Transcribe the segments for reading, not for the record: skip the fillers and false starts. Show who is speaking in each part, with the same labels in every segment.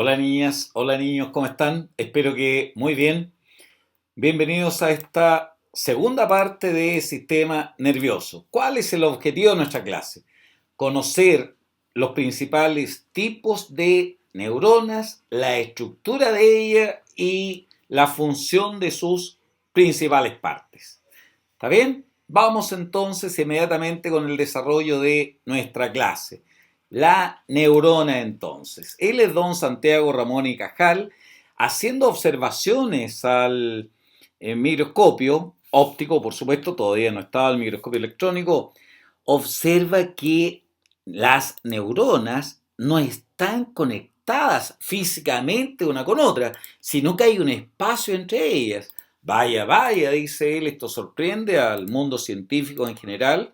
Speaker 1: Hola niñas, hola niños, ¿cómo están? Espero que muy bien. Bienvenidos a esta segunda parte de sistema nervioso. ¿Cuál es el objetivo de nuestra clase? Conocer los principales tipos de neuronas, la estructura de ellas y la función de sus principales partes. ¿Está bien? Vamos entonces inmediatamente con el desarrollo de nuestra clase. La neurona entonces. Él es don Santiago Ramón y Cajal, haciendo observaciones al microscopio óptico, por supuesto, todavía no estaba el microscopio electrónico, observa que las neuronas no están conectadas físicamente una con otra, sino que hay un espacio entre ellas. Vaya, vaya, dice él, esto sorprende al mundo científico en general.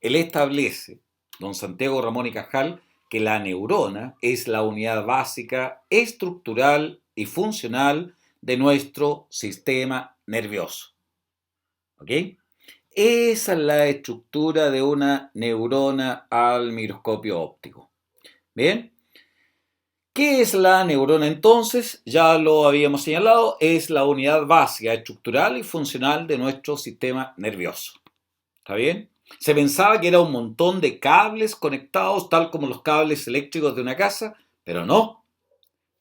Speaker 1: Él establece, don Santiago Ramón y Cajal, que la neurona es la unidad básica, estructural y funcional de nuestro sistema nervioso. ¿Ok? Esa es la estructura de una neurona al microscopio óptico. ¿Bien? ¿Qué es la neurona entonces? Ya lo habíamos señalado, es la unidad básica, estructural y funcional de nuestro sistema nervioso. ¿Está bien? Se pensaba que era un montón de cables conectados, tal como los cables eléctricos de una casa, pero no.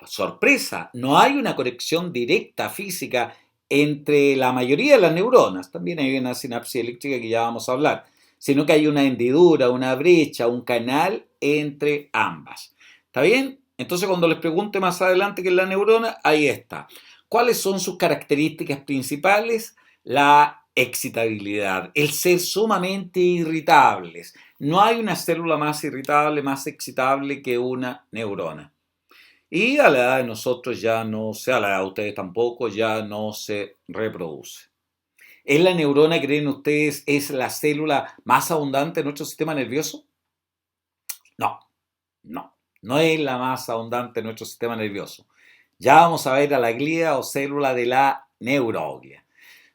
Speaker 1: Sorpresa, no hay una conexión directa física entre la mayoría de las neuronas, también hay una sinapsis eléctrica que ya vamos a hablar, sino que hay una hendidura, una brecha, un canal entre ambas. ¿Está bien? Entonces cuando les pregunte más adelante qué es la neurona, ahí está. ¿Cuáles son sus características principales? La excitabilidad, el ser sumamente irritables. No hay una célula más irritable, más excitable que una neurona. Y a la edad de nosotros ya no se, a la edad de ustedes tampoco, ya no se reproduce. ¿Es la neurona, creen ustedes, es la célula más abundante de nuestro sistema nervioso? No, no es la más abundante de nuestro sistema nervioso. Ya vamos a ver a la glía o célula de la neuroglia.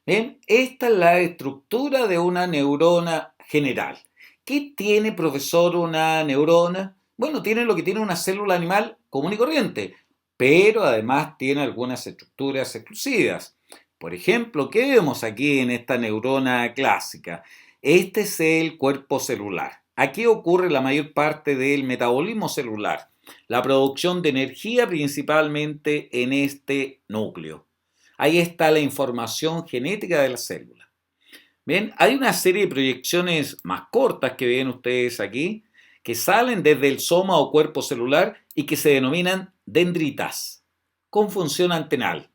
Speaker 1: Bien, esta es la estructura de una neurona general. ¿Qué tiene, profesor, una neurona? Bueno, tiene lo que tiene una célula animal común y corriente, pero además tiene algunas estructuras exclusivas. Por ejemplo, ¿qué vemos aquí en esta neurona clásica? Este es el cuerpo celular. Aquí ocurre la mayor parte del metabolismo celular, la producción de energía principalmente en este núcleo. Ahí está la información genética de la célula. Bien, hay una serie de proyecciones más cortas que ven ustedes aquí, que salen desde el soma o cuerpo celular y que se denominan dendritas, con función antenal.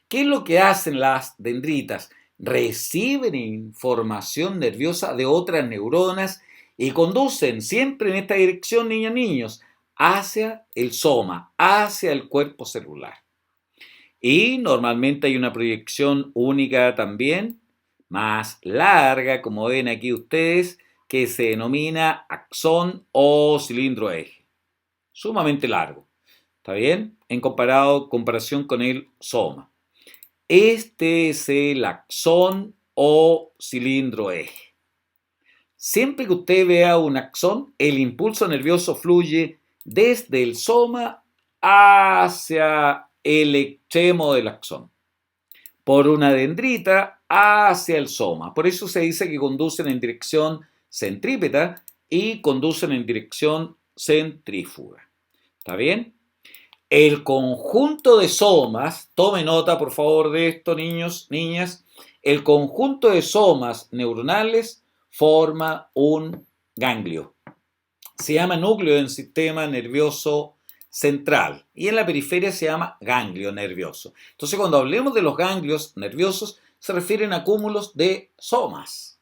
Speaker 1: ¿Qué es lo que hacen las dendritas? Reciben información nerviosa de otras neuronas y conducen siempre en esta dirección, niñas, niños, hacia el soma, hacia el cuerpo celular. Y normalmente hay una proyección única también, más larga, como ven aquí ustedes, que se denomina axón o cilindro eje. Sumamente largo. ¿Está bien? En comparación con el soma. Este es el axón o cilindro eje. Siempre que usted vea un axón, el impulso nervioso fluye desde el soma hacia el extremo del axón, por una dendrita hacia el soma. Por eso se dice que conducen en dirección centrípeta y conducen en dirección centrífuga. ¿Está bien? El conjunto de somas, tome nota por favor de esto, niños, niñas, el conjunto de somas neuronales forma un ganglio. Se llama núcleo del sistema nervioso central y en la periferia se llama ganglio nervioso. Entonces, cuando hablemos de los ganglios nerviosos, se refieren a cúmulos de somas.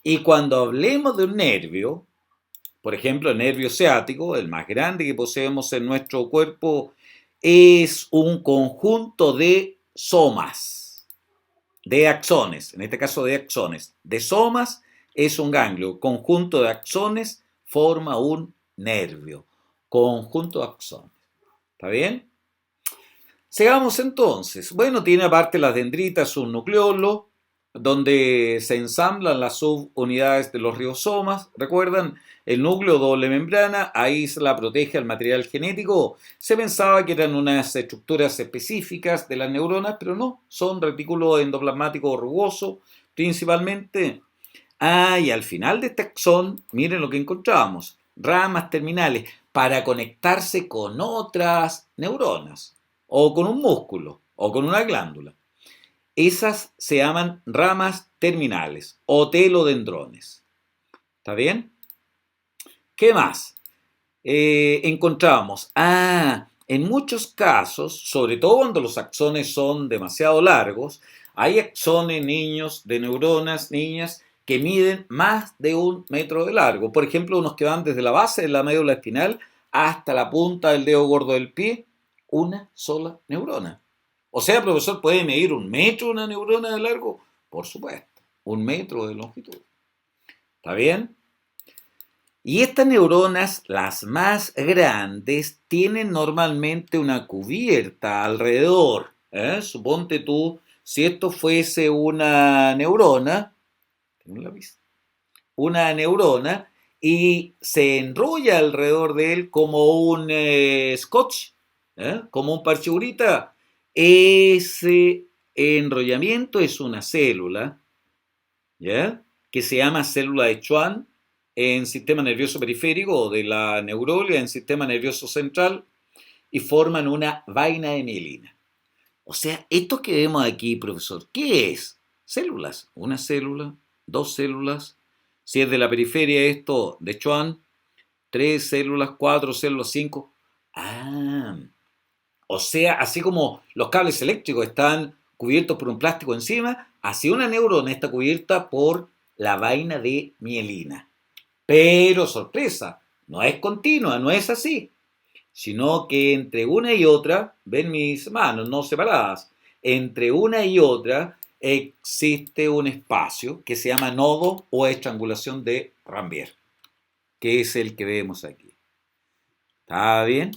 Speaker 1: Y cuando hablemos de un nervio, por ejemplo, el nervio ciático, el más grande que poseemos en nuestro cuerpo, es un conjunto de somas, de axones, en este caso de axones. De somas es un ganglio, conjunto de axones forma un nervio, conjunto de axones. ¿Está bien? Sigamos entonces. Bueno, tiene aparte las dendritas un nucleolo, donde se ensamblan las subunidades de los ribosomas. ¿Recuerdan? El núcleo doble membrana aísla, protege al material genético. Se pensaba que eran unas estructuras específicas de las neuronas, pero no, son retículos endoplasmáticos rugosos principalmente. Y al final de este axón, miren lo que encontramos, ramas terminales para conectarse con otras neuronas, o con un músculo, o con una glándula. Esas se llaman ramas terminales o telodendrones. ¿Está bien? ¿Qué más? Encontramos, en muchos casos, sobre todo cuando los axones son demasiado largos, hay axones niños de neuronas, niñas, que miden más de 1 metro de largo. Por ejemplo, unos que van desde la base de la médula espinal hasta la punta del dedo gordo del pie, una sola neurona. O sea, profesor, ¿puede medir 1 metro una neurona de largo? Por supuesto, 1 metro de longitud. ¿Está bien? Y estas neuronas, las más grandes, tienen normalmente una cubierta alrededor. Suponte tú, si esto fuese una neurona, ¿tengo un lápiz? Una neurona, y se enrolla alrededor de él como un scotch, como un parchegurita. Ese enrollamiento es una célula, ¿ya? Que se llama célula de Schwann en sistema nervioso periférico o de la neuroglia en sistema nervioso central y forman una vaina de mielina. O sea, esto que vemos aquí, profesor, ¿qué es? Células. Una célula, dos células. Si es de la periferia esto, de Schwann, 3 células, 4 células, 5. Ah, o sea, así como los cables eléctricos están cubiertos por un plástico encima, así una neurona está cubierta por la vaina de mielina. Pero, sorpresa, no es continua, no es así, sino que entre una y otra, ven mis manos no separadas, entre una y otra existe un espacio que se llama nodo o estrangulación de Rambier, que es el que vemos aquí. ¿Está bien?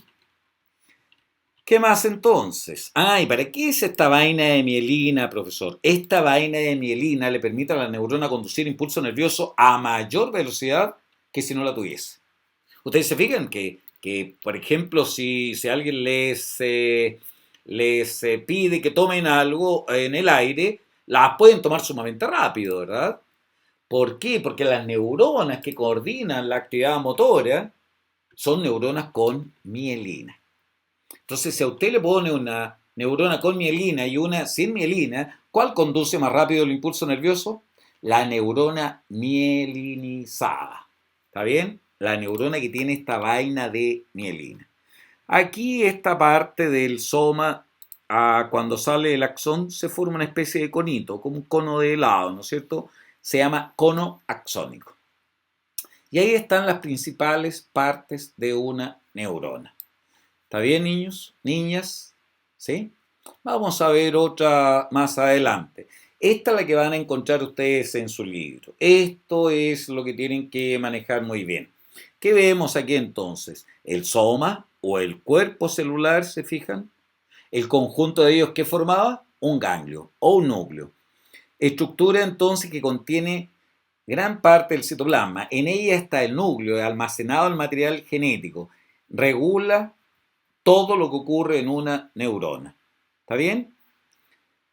Speaker 1: ¿Qué más entonces? ¿Y para qué es esta vaina de mielina, profesor? Esta vaina de mielina le permite a la neurona conducir impulso nervioso a mayor velocidad que si no la tuviese. Ustedes se fijan que por ejemplo, si alguien les pide que tomen algo en el aire, las pueden tomar sumamente rápido, ¿verdad? ¿Por qué? Porque las neuronas que coordinan la actividad motora son neuronas con mielina. Entonces, si a usted le pone una neurona con mielina y una sin mielina, ¿cuál conduce más rápido el impulso nervioso? La neurona mielinizada. ¿Está bien? La neurona que tiene esta vaina de mielina. Aquí esta parte del soma, cuando sale el axón, se forma una especie de conito, como un cono de helado, ¿no es cierto? Se llama cono axónico. Y ahí están las principales partes de una neurona. ¿Está bien, niños? ¿Niñas? ¿Sí? Vamos a ver otra más adelante. Esta es la que van a encontrar ustedes en su libro. Esto es lo que tienen que manejar muy bien. ¿Qué vemos aquí entonces? El soma o el cuerpo celular, ¿se fijan? El conjunto de ellos que formaba un ganglio o un núcleo. Estructura entonces que contiene gran parte del citoplasma. En ella está el núcleo, almacenado el material genético. Regula todo lo que ocurre en una neurona. ¿Está bien?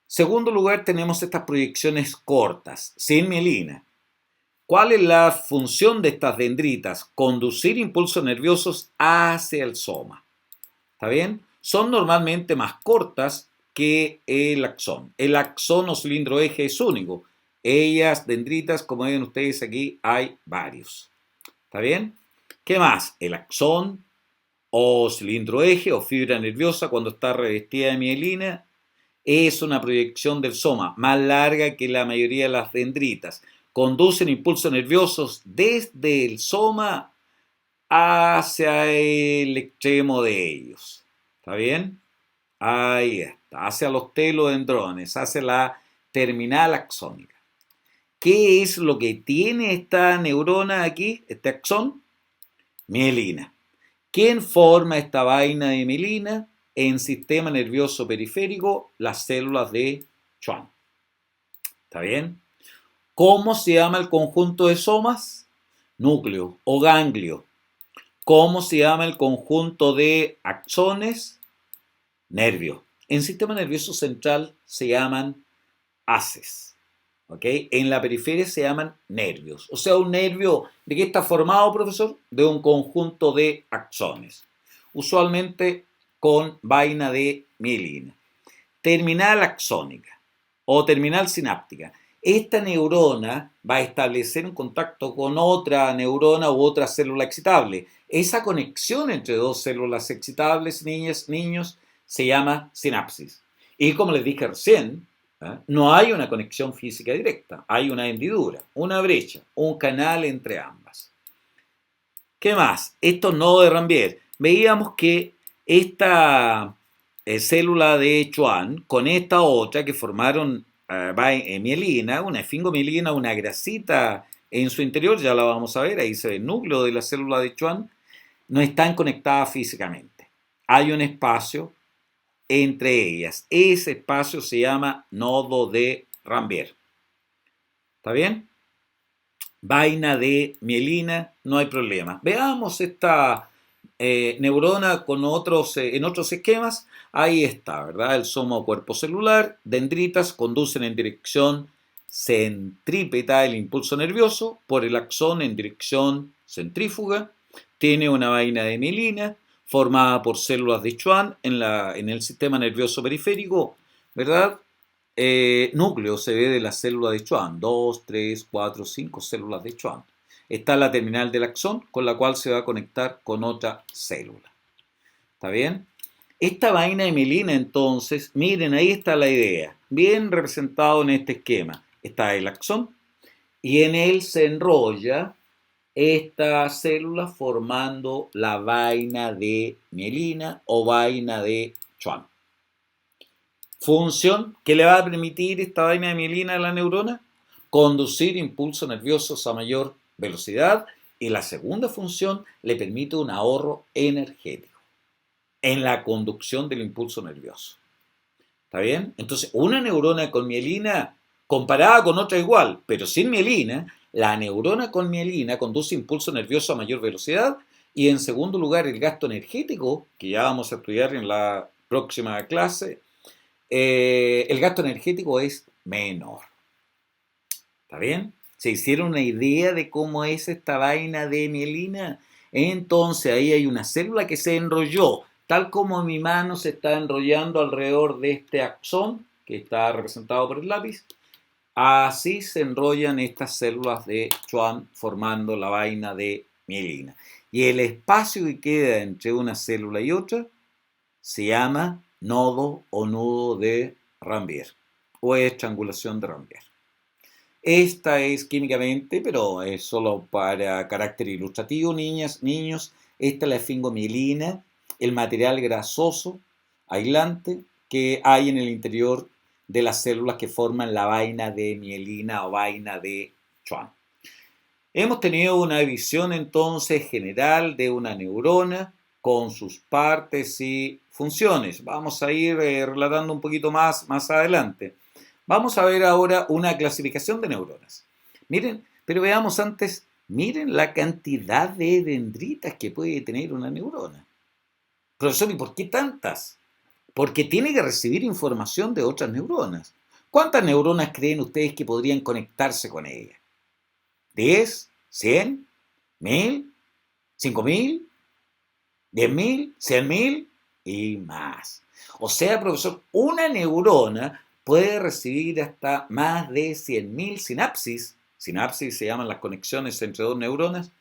Speaker 1: Segundo lugar, tenemos estas proyecciones cortas, sin mielina. ¿Cuál es la función de estas dendritas? Conducir impulsos nerviosos hacia el soma. ¿Está bien? Son normalmente más cortas que el axón. El axón o cilindro eje es único. Ellas, dendritas, como ven ustedes aquí, hay varios. ¿Está bien? ¿Qué más? El axón o cilindro eje o fibra nerviosa cuando está revestida de mielina es una proyección del soma más larga que la mayoría de las dendritas. Conducen impulsos nerviosos desde el soma hacia el extremo de ellos. ¿Está bien? Ahí está, hacia los telodendrones, hacia la terminal axónica. ¿Qué es lo que tiene esta neurona aquí, este axón? Mielina. ¿Quién forma esta vaina de mielina? En sistema nervioso periférico, las células de Schwann. ¿Está bien? ¿Cómo se llama el conjunto de somas? núcleo o ganglio. ¿Cómo se llama el conjunto de axones? Nervios. En sistema nervioso central se llaman haces. ¿Ok? En la periferia se llaman nervios. O sea, un nervio, ¿de qué está formado, profesor? De un conjunto de axones. Usualmente con vaina de mielina. Terminal axónica o terminal sináptica. Esta neurona va a establecer un contacto con otra neurona u otra célula excitable. Esa conexión entre dos células excitables, niñas, niños, se llama sinapsis. Y como les dije recién, no hay una conexión física directa, hay una hendidura, una brecha, un canal entre ambas. ¿Qué más? Esto no de Rambier. Veíamos que esta célula de Schwann con esta otra que formaron mielina, una esfingomielina, una grasita en su interior, ya la vamos a ver, ahí se ve el núcleo de la célula de Schwann, no están conectadas físicamente. Hay un espacio entre ellas. Ese espacio se llama nodo de Rambier. ¿Está bien? Vaina de mielina, no hay problema. Veamos esta neurona con en otros esquemas. Ahí está, ¿verdad? El soma o cuerpo celular, dendritas conducen en dirección centrípeta el impulso nervioso, por el axón en dirección centrífuga. Tiene una vaina de mielina formada por células de Schwann en el sistema nervioso periférico, ¿verdad? Núcleo se ve de la célula de Schwann, 2, 3, 4, 5 células de Schwann. Está la terminal del axón con la cual se va a conectar con otra célula. ¿Está bien? Esta vaina de mielina entonces, miren, ahí está la idea, bien representado en este esquema. Está el axón y en él se enrolla esta célula formando la vaina de mielina o vaina de Schwann. Función que le va a permitir esta vaina de mielina a la neurona, conducir impulsos nerviosos a mayor velocidad, y la segunda función le permite un ahorro energético en la conducción del impulso nervioso. ¿Está bien? Entonces, una neurona con mielina comparada con otra igual, pero sin mielina, la neurona con mielina conduce impulso nervioso a mayor velocidad, y en segundo lugar el gasto energético, que ya vamos a estudiar en la próxima clase, el gasto energético es menor. ¿Está bien? ¿Se hicieron una idea de cómo es esta vaina de mielina? Entonces ahí hay una célula que se enrolló, tal como mi mano se está enrollando alrededor de este axón, que está representado por el lápiz. Así se enrollan estas células de Schwann formando la vaina de mielina. Y el espacio que queda entre una célula y otra se llama nodo o nudo de Rambier o estrangulación de Rambier. Esta es químicamente, pero es solo para carácter ilustrativo, niñas, niños. Esta es la esfingomielina, el material grasoso aislante que hay en el interior de las células que forman la vaina de mielina o vaina de Schwann. Hemos tenido una visión entonces general de una neurona con sus partes y funciones. Vamos a ir relatando un poquito más adelante. Vamos a ver ahora una clasificación de neuronas. Miren, pero veamos antes, miren la cantidad de dendritas que puede tener una neurona. Profesor, ¿y por qué tantas? Porque tiene que recibir información de otras neuronas. ¿Cuántas neuronas creen ustedes que podrían conectarse con ella? ¿10? ¿100? ¿1000? ¿5000? ¿10.000? ¿100.000? Y más. O sea, profesor, una neurona puede recibir hasta más de 100.000 sinapsis. Sinapsis se llaman las conexiones entre dos neuronas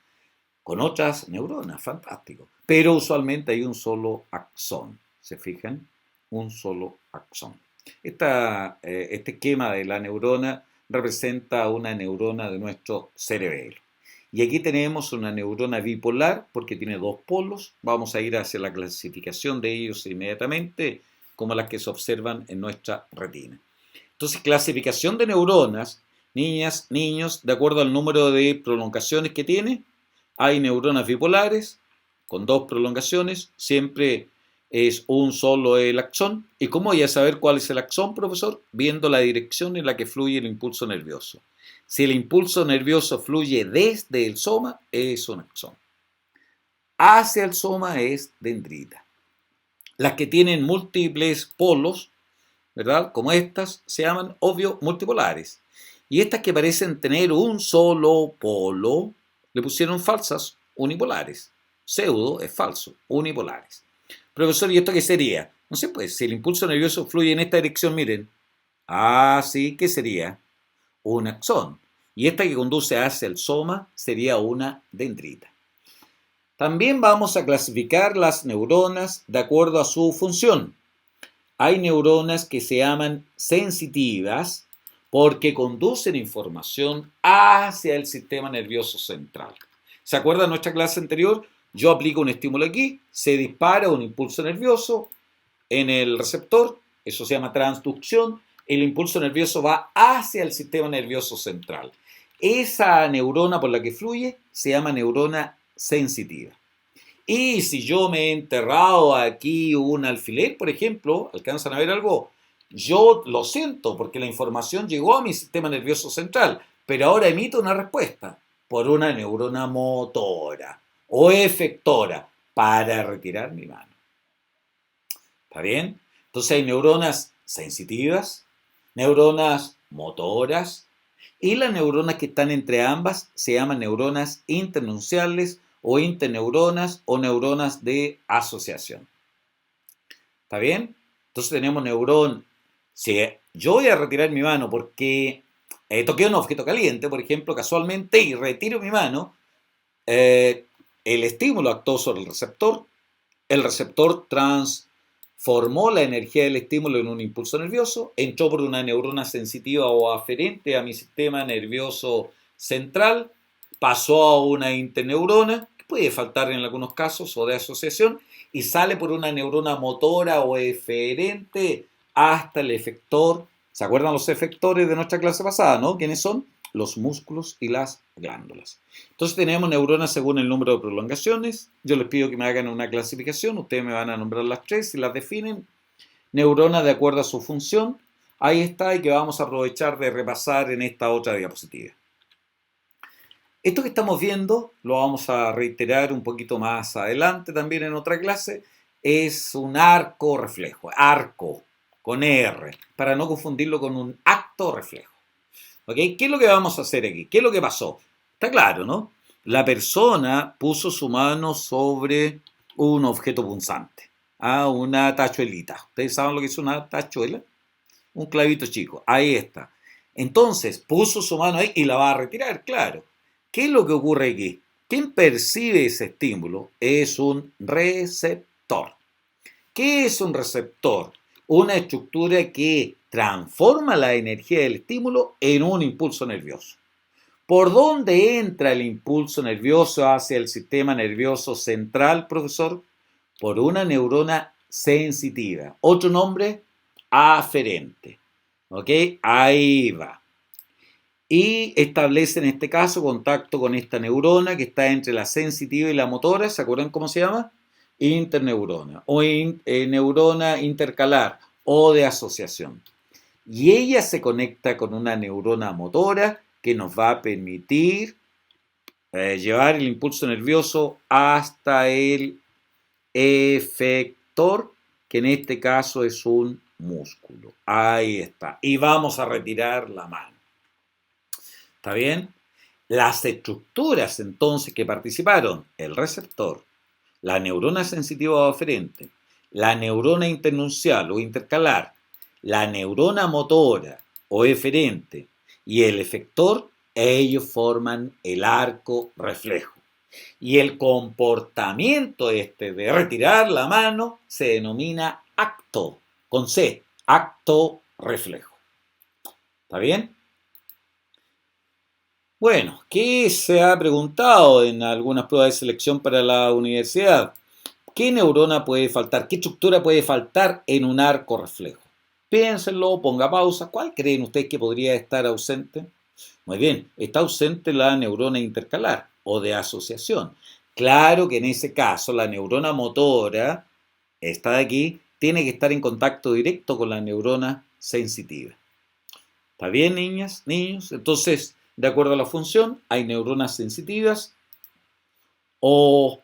Speaker 1: con otras neuronas. Fantástico. Pero usualmente hay un solo axón. ¿Se fijan? Un solo axón. Este esquema de la neurona representa una neurona de nuestro cerebelo. Y aquí tenemos una neurona bipolar porque tiene dos polos. Vamos a ir hacia la clasificación de ellos inmediatamente, como las que se observan en nuestra retina. Entonces, clasificación de neuronas, niñas, niños, de acuerdo al número de prolongaciones que tiene. Hay neuronas bipolares con dos prolongaciones, siempre es un solo el axón. ¿Y cómo voy a saber cuál es el axón, profesor? Viendo la dirección en la que fluye el impulso nervioso. Si el impulso nervioso fluye desde el soma, es un axón. Hacia el soma es dendrita. Las que tienen múltiples polos, ¿verdad? Como estas, se llaman, obvio, multipolares. Y estas que parecen tener un solo polo, le pusieron falsas unipolares. Pseudo es falso, unipolares. Profesor, ¿y esto qué sería? No sé, pues, si el impulso nervioso fluye en esta dirección, miren. Ah, sí, ¿qué sería? Un axón. Y esta que conduce hacia el soma sería una dendrita. También vamos a clasificar las neuronas de acuerdo a su función. Hay neuronas que se llaman sensitivas porque conducen información hacia el sistema nervioso central. ¿Se acuerdan de nuestra clase anterior? Yo aplico un estímulo aquí, se dispara un impulso nervioso en el receptor, eso se llama transducción, el impulso nervioso va hacia el sistema nervioso central. Esa neurona por la que fluye se llama neurona sensitiva. Y si yo me he enterrado aquí un alfiler, por ejemplo, ¿alcanzan a ver algo? Yo lo siento porque la información llegó a mi sistema nervioso central, pero ahora emito una respuesta por una neurona motora o efectora para retirar mi mano. ¿Está bien? Entonces hay neuronas sensitivas, neuronas motoras y las neuronas que están entre ambas se llaman neuronas internunciales o interneuronas o neuronas de asociación. ¿Está bien? Entonces tenemos neurón. Si yo voy a retirar mi mano porque toqué un objeto caliente, por ejemplo, casualmente, y retiro mi mano, el estímulo actuó sobre el receptor transformó la energía del estímulo en un impulso nervioso, entró por una neurona sensitiva o aferente a mi sistema nervioso central, pasó a una interneurona, que puede faltar en algunos casos, o de asociación, y sale por una neurona motora o eferente hasta el efector. ¿Se acuerdan los efectores de nuestra clase pasada, no? ¿Quiénes son? Los músculos y las glándulas. Entonces tenemos neuronas según el número de prolongaciones. Yo les pido que me hagan una clasificación. Ustedes me van a nombrar las tres y las definen. Neuronas de acuerdo a su función. Ahí está, y que vamos a aprovechar de repasar en esta otra diapositiva. Esto que estamos viendo, lo vamos a reiterar un poquito más adelante también en otra clase, es un arco reflejo, arco con R, para no confundirlo con un acto reflejo. ¿Ok? ¿Qué es lo que vamos a hacer aquí? ¿Qué es lo que pasó? Está claro, ¿no? La persona puso su mano sobre un objeto punzante, una tachuelita. ¿Ustedes saben lo que es una tachuela? Un clavito chico, ahí está. Entonces, puso su mano ahí y la va a retirar, claro. ¿Qué es lo que ocurre aquí? Quien percibe ese estímulo es un receptor. ¿Qué es un receptor? Una estructura que transforma la energía del estímulo en un impulso nervioso. ¿Por dónde entra el impulso nervioso hacia el sistema nervioso central, profesor? Por una neurona sensitiva. Otro nombre, aferente. ¿Ok? Ahí va. Y establece en este caso contacto con esta neurona que está entre la sensitiva y la motora. ¿Se acuerdan cómo se llama? Interneurona o neurona intercalar o de asociación. Y ella se conecta con una neurona motora que nos va a permitir llevar el impulso nervioso hasta el efector, que en este caso es un músculo. Ahí está. Y vamos a retirar la mano. ¿Está bien? Las estructuras entonces que participaron, el receptor, la neurona sensitiva o aferente, la neurona internuncial o intercalar, la neurona motora o eferente y el efector, ellos forman el arco reflejo. Y el comportamiento de retirar la mano se denomina acto, con C, acto reflejo. ¿Está bien? Bueno, ¿qué se ha preguntado en algunas pruebas de selección para la universidad? ¿Qué neurona puede faltar? ¿Qué estructura puede faltar en un arco reflejo? Piénsenlo, ponga pausa. ¿Cuál creen ustedes que podría estar ausente? Muy bien, está ausente la neurona intercalar o de asociación. Claro que en ese caso la neurona motora esta de aquí, tiene que estar en contacto directo con la neurona sensitiva. ¿Está bien, niñas, niños? Entonces, de acuerdo a la función, hay neuronas sensitivas o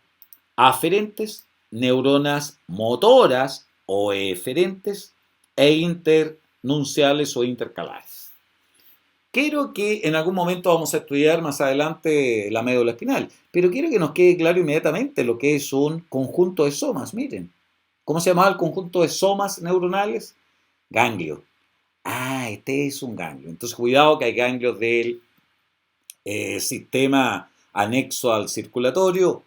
Speaker 1: aferentes, neuronas motoras o eferentes e internunciales o intercalares. Quiero que en algún momento vamos a estudiar más adelante la médula espinal, pero quiero que nos quede claro inmediatamente lo que es un conjunto de somas. Miren, ¿cómo se llamaba el conjunto de somas neuronales? Ganglio. Ah, este es un ganglio. Entonces, cuidado que hay ganglios del sistema anexo al circulatorio,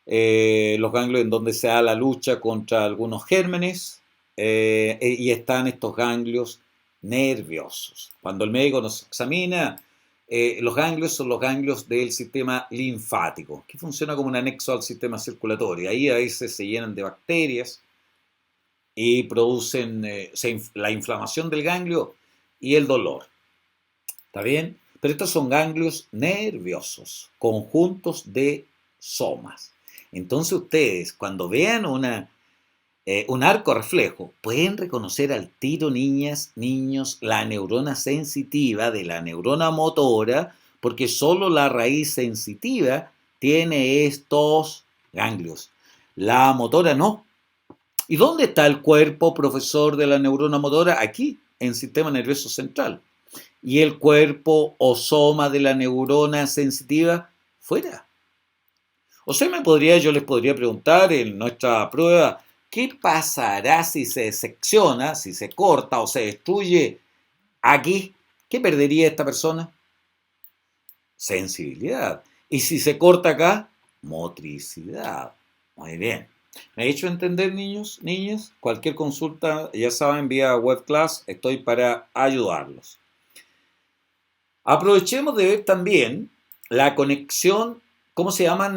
Speaker 1: los ganglios en donde se da la lucha contra algunos gérmenes, y están estos ganglios nerviosos. Cuando el médico nos examina, los ganglios son los ganglios del sistema linfático, que funciona como un anexo al sistema circulatorio. Ahí a veces se llenan de bacterias y producen la inflamación del ganglio y el dolor. ¿Está bien? Pero estos son ganglios nerviosos, conjuntos de somas. Entonces ustedes, cuando vean un arco reflejo, pueden reconocer al tiro, niñas, niños, la neurona sensitiva de la neurona motora, porque solo la raíz sensitiva tiene estos ganglios. La motora no. ¿Y dónde está el cuerpo, profesor, de la neurona motora? Aquí, en el sistema nervioso central. ¿Y el cuerpo o soma de la neurona sensitiva? Fuera. O sea, yo les podría preguntar en nuestra prueba, ¿qué pasará si se secciona, si se corta o se destruye aquí? ¿Qué perdería esta persona? Sensibilidad. ¿Y si se corta acá? Motricidad. Muy bien. ¿Me he hecho entender, niños, niñas? Cualquier consulta, ya saben, vía webclass, estoy para ayudarlos. Aprovechemos de ver también la conexión, ¿cómo se llaman?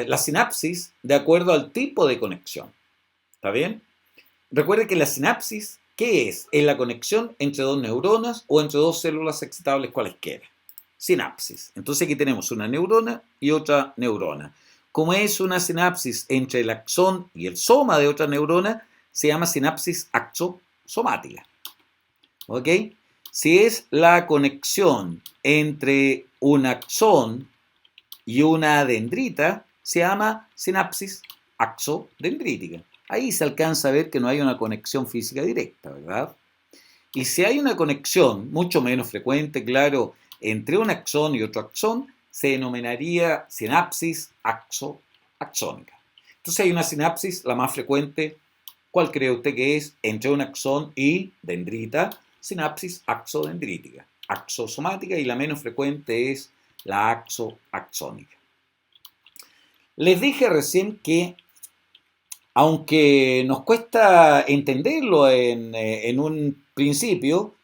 Speaker 1: Las sinapsis, de acuerdo al tipo de conexión. ¿Está bien? Recuerde que la sinapsis, ¿qué es? Es la conexión entre dos neuronas o entre dos células excitables cualesquiera. Sinapsis. Entonces aquí tenemos una neurona y otra neurona. Como es una sinapsis entre el axón y el soma de otra neurona, se llama sinapsis axosomática. ¿Ok? Si es la conexión entre un axón y una dendrita, se llama sinapsis axodendrítica. Ahí se alcanza a ver que no hay una conexión física directa, ¿verdad? Y si hay una conexión mucho menos frecuente, claro, entre un axón y otro axón, se denominaría sinapsis axónica. Entonces hay una sinapsis, la más frecuente, ¿cuál cree usted que es? Entre un axón y dendrita, sinapsis axodendrítica, axosomática, y la menos frecuente es la axónica. Les dije recién que, aunque nos cuesta entenderlo en un principio,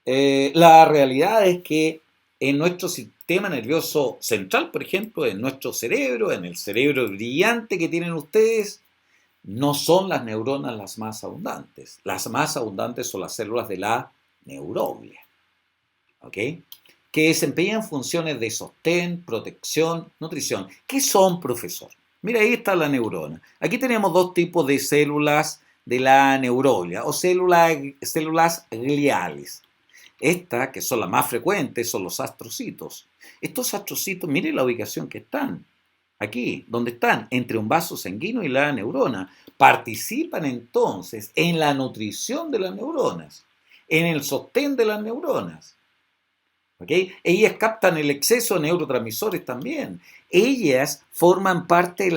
Speaker 1: la realidad es que en nuestro sistema nervioso central, por ejemplo, en nuestro cerebro, en el cerebro brillante que tienen ustedes, no son las neuronas las más abundantes. Las más abundantes son las células de la neuroglia, ¿ok? Que desempeñan funciones de sostén, protección, nutrición. ¿Qué son, profesor? Mira, ahí está la neurona. Aquí tenemos dos tipos de células de la neuroglia o células gliales. Estas, que son las más frecuentes, son los astrocitos. Estos astrocitos, mire la ubicación que están. Aquí, donde están, entre un vaso sanguíneo y la neurona. Participan entonces en la nutrición de las neuronas, en el sostén de las neuronas. ¿Okay? Ellas captan el exceso de neurotransmisores también. Ellas forman parte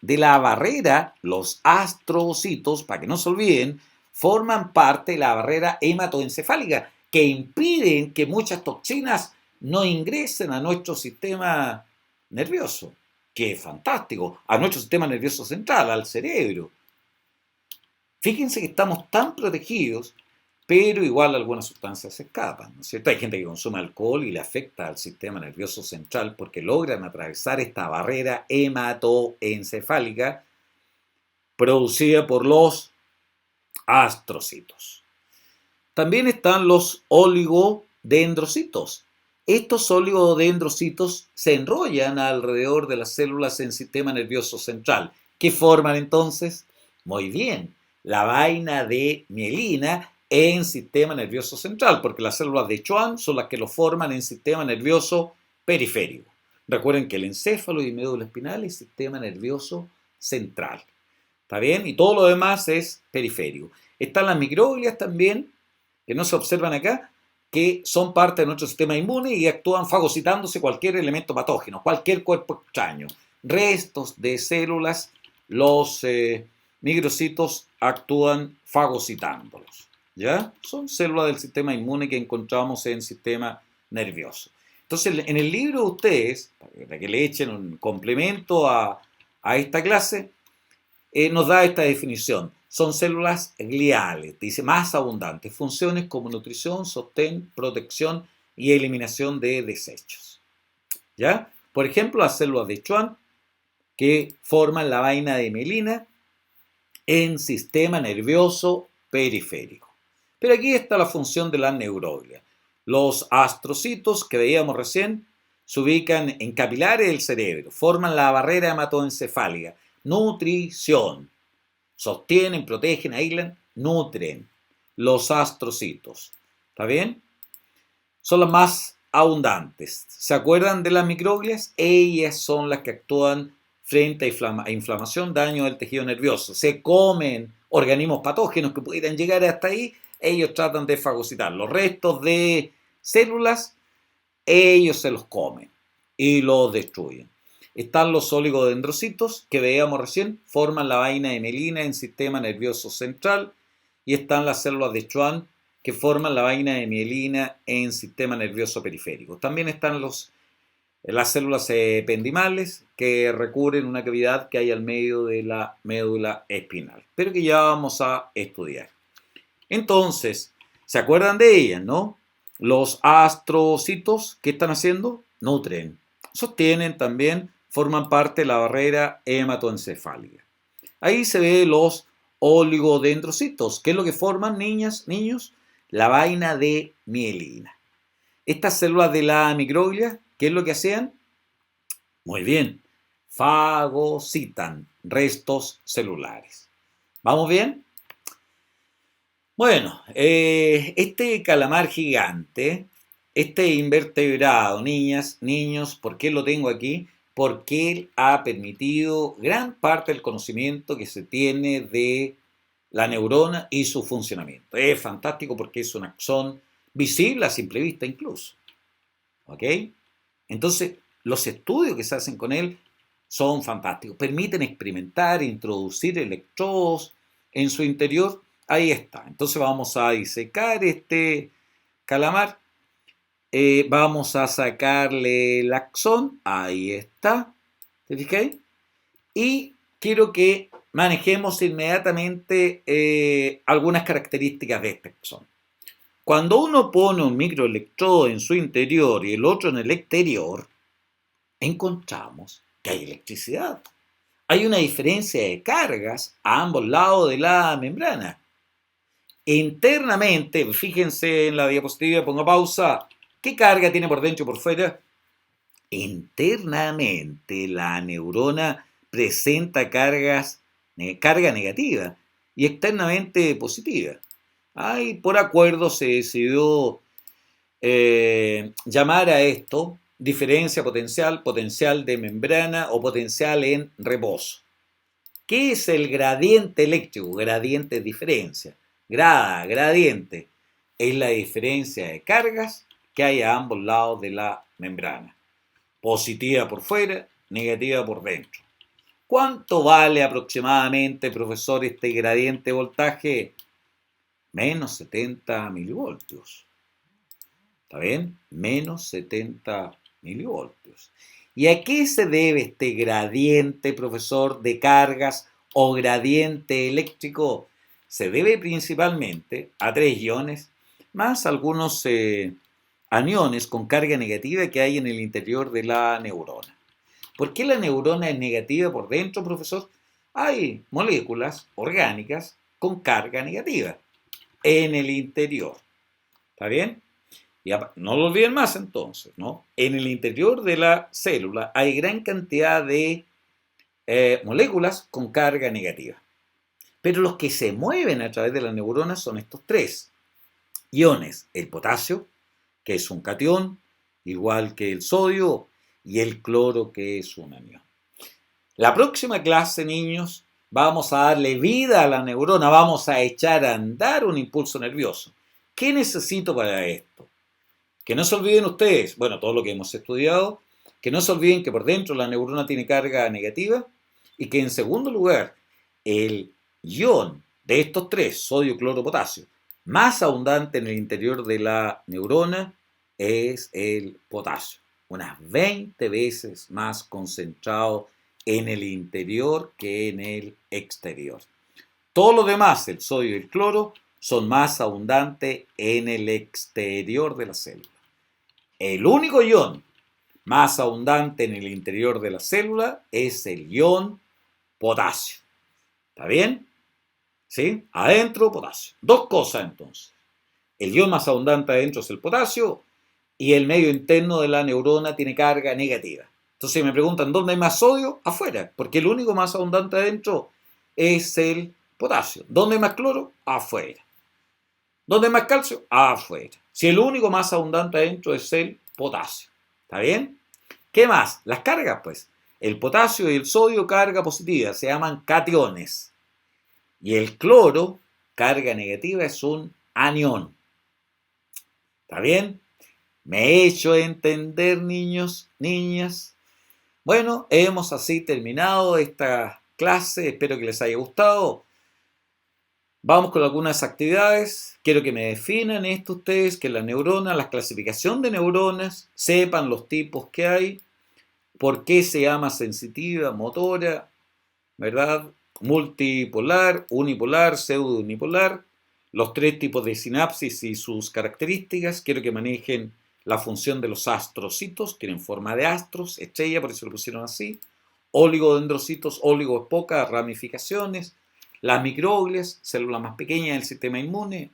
Speaker 1: de la barrera, los astrocitos, para que no se olviden, forman parte de la barrera hematoencefálica, que impiden que muchas toxinas no ingresen a nuestro sistema nervioso, que es fantástico, a nuestro sistema nervioso central, al cerebro. Fíjense que estamos tan protegidos, pero igual algunas sustancias se escapan, ¿no es cierto? Hay gente que consume alcohol y le afecta al sistema nervioso central porque logran atravesar esta barrera hematoencefálica producida por los astrocitos. También están los oligodendrocitos. Estos oligodendrocitos se enrollan alrededor de las células en el sistema nervioso central. ¿Qué forman entonces? Muy bien, la vaina de mielina en sistema nervioso central, porque las células de Schwann son las que lo forman en sistema nervioso periférico. Recuerden que el encéfalo y médula espinal es sistema nervioso central. ¿Está bien? Y todo lo demás es periférico. Están las microglias también, que no se observan acá, que son parte de nuestro sistema inmune y actúan fagocitándose cualquier elemento patógeno, cualquier cuerpo extraño. Restos de células, los microcitos actúan fagocitándolos. ¿Ya? Son células del sistema inmune que encontramos en el sistema nervioso. Entonces, en el libro de ustedes, para que le echen un complemento a esta clase, nos da esta definición. Son células gliales, dice, más abundantes, funciones como nutrición, sostén, protección y eliminación de desechos. ¿Ya? Por ejemplo, las células de Schwann, que forman la vaina de mielina en sistema nervioso periférico. Pero aquí está la función de la neuroglia. Los astrocitos que veíamos recién se ubican en capilares del cerebro, forman la barrera hematoencefálica. Nutrición. Sostienen, protegen, aíslan, nutren los astrocitos. ¿Está bien? Son las más abundantes. ¿Se acuerdan de las microglias? Ellas son las que actúan frente a inflamación, daño del tejido nervioso. Se comen organismos patógenos que pudieran llegar hasta ahí. Ellos tratan de fagocitar. Los restos de células, ellos se los comen y los destruyen. Están los oligodendrocitos que veíamos recién, forman la vaina de mielina en sistema nervioso central, y están las células de Schwann que forman la vaina de mielina en sistema nervioso periférico. También están las células ependimales que recubren una cavidad que hay al medio de la médula espinal, pero que ya vamos a estudiar. Entonces, ¿se acuerdan de ellas, no? Los astrocitos, ¿qué están haciendo? Nutren, sostienen también, forman parte de la barrera hematoencefálica. Ahí se ve los oligodendrocitos. ¿Qué es lo que forman, niñas, niños? La vaina de mielina. Estas células de la microglia, ¿qué es lo que hacían? Muy bien, fagocitan restos celulares. ¿Vamos bien? Bueno, este calamar gigante, este invertebrado, niñas, niños, ¿por qué lo tengo aquí? Porque él ha permitido gran parte del conocimiento que se tiene de la neurona y su funcionamiento. Es fantástico porque es un axón visible a simple vista incluso. ¿Ok? Entonces, los estudios que se hacen con él son fantásticos. Permiten experimentar, introducir electrodos en su interior. Ahí está. Entonces vamos a disecar este calamar. Vamos a sacarle el axón. Ahí está. ¿Te fijas? Y quiero que manejemos inmediatamente algunas características de este axón. Cuando uno pone un microelectrodo en su interior y el otro en el exterior, encontramos que hay electricidad. Hay una diferencia de cargas a ambos lados de la membrana. Internamente, fíjense en la diapositiva, pongo pausa. ¿Qué carga tiene por dentro y por fuera? Internamente, la neurona presenta carga negativa y externamente positiva. Por acuerdo se decidió llamar a esto diferencia potencial, potencial de membrana o potencial en reposo. ¿Qué es el gradiente eléctrico? Gradiente es diferencia. Gradiente es la diferencia de cargas que hay a ambos lados de la membrana. Positiva por fuera, negativa por dentro. ¿Cuánto vale aproximadamente, profesor, este gradiente de voltaje? Menos 70 milivoltios. ¿Está bien? Menos 70 milivoltios. ¿Y a qué se debe este gradiente, profesor, de cargas o gradiente eléctrico? Se debe principalmente a 3 iones más algunos aniones con carga negativa que hay en el interior de la neurona. ¿Por qué la neurona es negativa por dentro, profesor? Hay moléculas orgánicas con carga negativa en el interior. ¿Está bien? Y no lo olviden más entonces, ¿no? En el interior de la célula hay gran cantidad de moléculas con carga negativa. Pero los que se mueven a través de las neuronas son estos tres iones: el potasio, que es un catión, igual que el sodio, y el cloro, que es un anión. La próxima clase, niños, vamos a darle vida a la neurona, vamos a echar a andar un impulso nervioso. ¿Qué necesito para esto? Que no se olviden ustedes, bueno, todo lo que hemos estudiado, que no se olviden que por dentro la neurona tiene carga negativa y que en segundo lugar, el ion de estos tres, sodio, cloro, potasio, más abundante en el interior de la neurona es el potasio, unas 20 veces más concentrado en el interior que en el exterior. Todo lo demás, el sodio y el cloro, son más abundantes en el exterior de la célula. El único ion más abundante en el interior de la célula es el ion potasio. ¿Está bien? ¿Sí? Adentro, potasio. Dos cosas entonces. El ion más abundante adentro es el potasio y el medio interno de la neurona tiene carga negativa. Entonces me preguntan, ¿dónde hay más sodio? Afuera, porque el único más abundante adentro es el potasio. ¿Dónde hay más cloro? Afuera. ¿Dónde hay más calcio? Afuera. Si el único más abundante adentro es el potasio. ¿Está bien? ¿Qué más? Las cargas, pues. El potasio y el sodio, carga positiva, se llaman cationes. Y el cloro, carga negativa, es un anión. ¿Está bien? ¿Me he hecho entender, niños, niñas? Bueno, hemos así terminado esta clase. Espero que les haya gustado. Vamos con algunas actividades. Quiero que me definan esto ustedes, que la neurona, la clasificación de neuronas, sepan los tipos que hay, por qué se llama sensitiva, motora, ¿verdad? Multipolar, unipolar, pseudo-unipolar, los tres tipos de sinapsis y sus características. Quiero que manejen la función de los astrocitos, tienen forma de astros, estrella, por eso lo pusieron así. Oligodendrocitos, oligo es pocas ramificaciones. Las microglias, células más pequeñas del sistema inmune.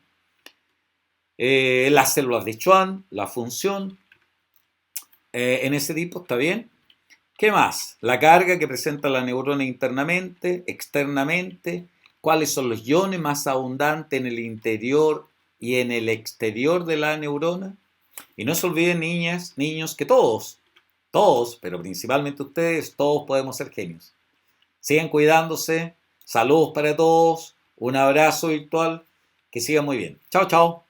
Speaker 1: Las células de Schwann, la función en ese tipo, ¿está bien? ¿Qué más? La carga que presenta la neurona internamente, externamente. ¿Cuáles son los iones más abundantes en el interior y en el exterior de la neurona? Y no se olviden, niñas, niños, que todos, pero principalmente ustedes, todos podemos ser genios. Sigan cuidándose. Saludos para todos. Un abrazo virtual. Que sigan muy bien. Chao, chao.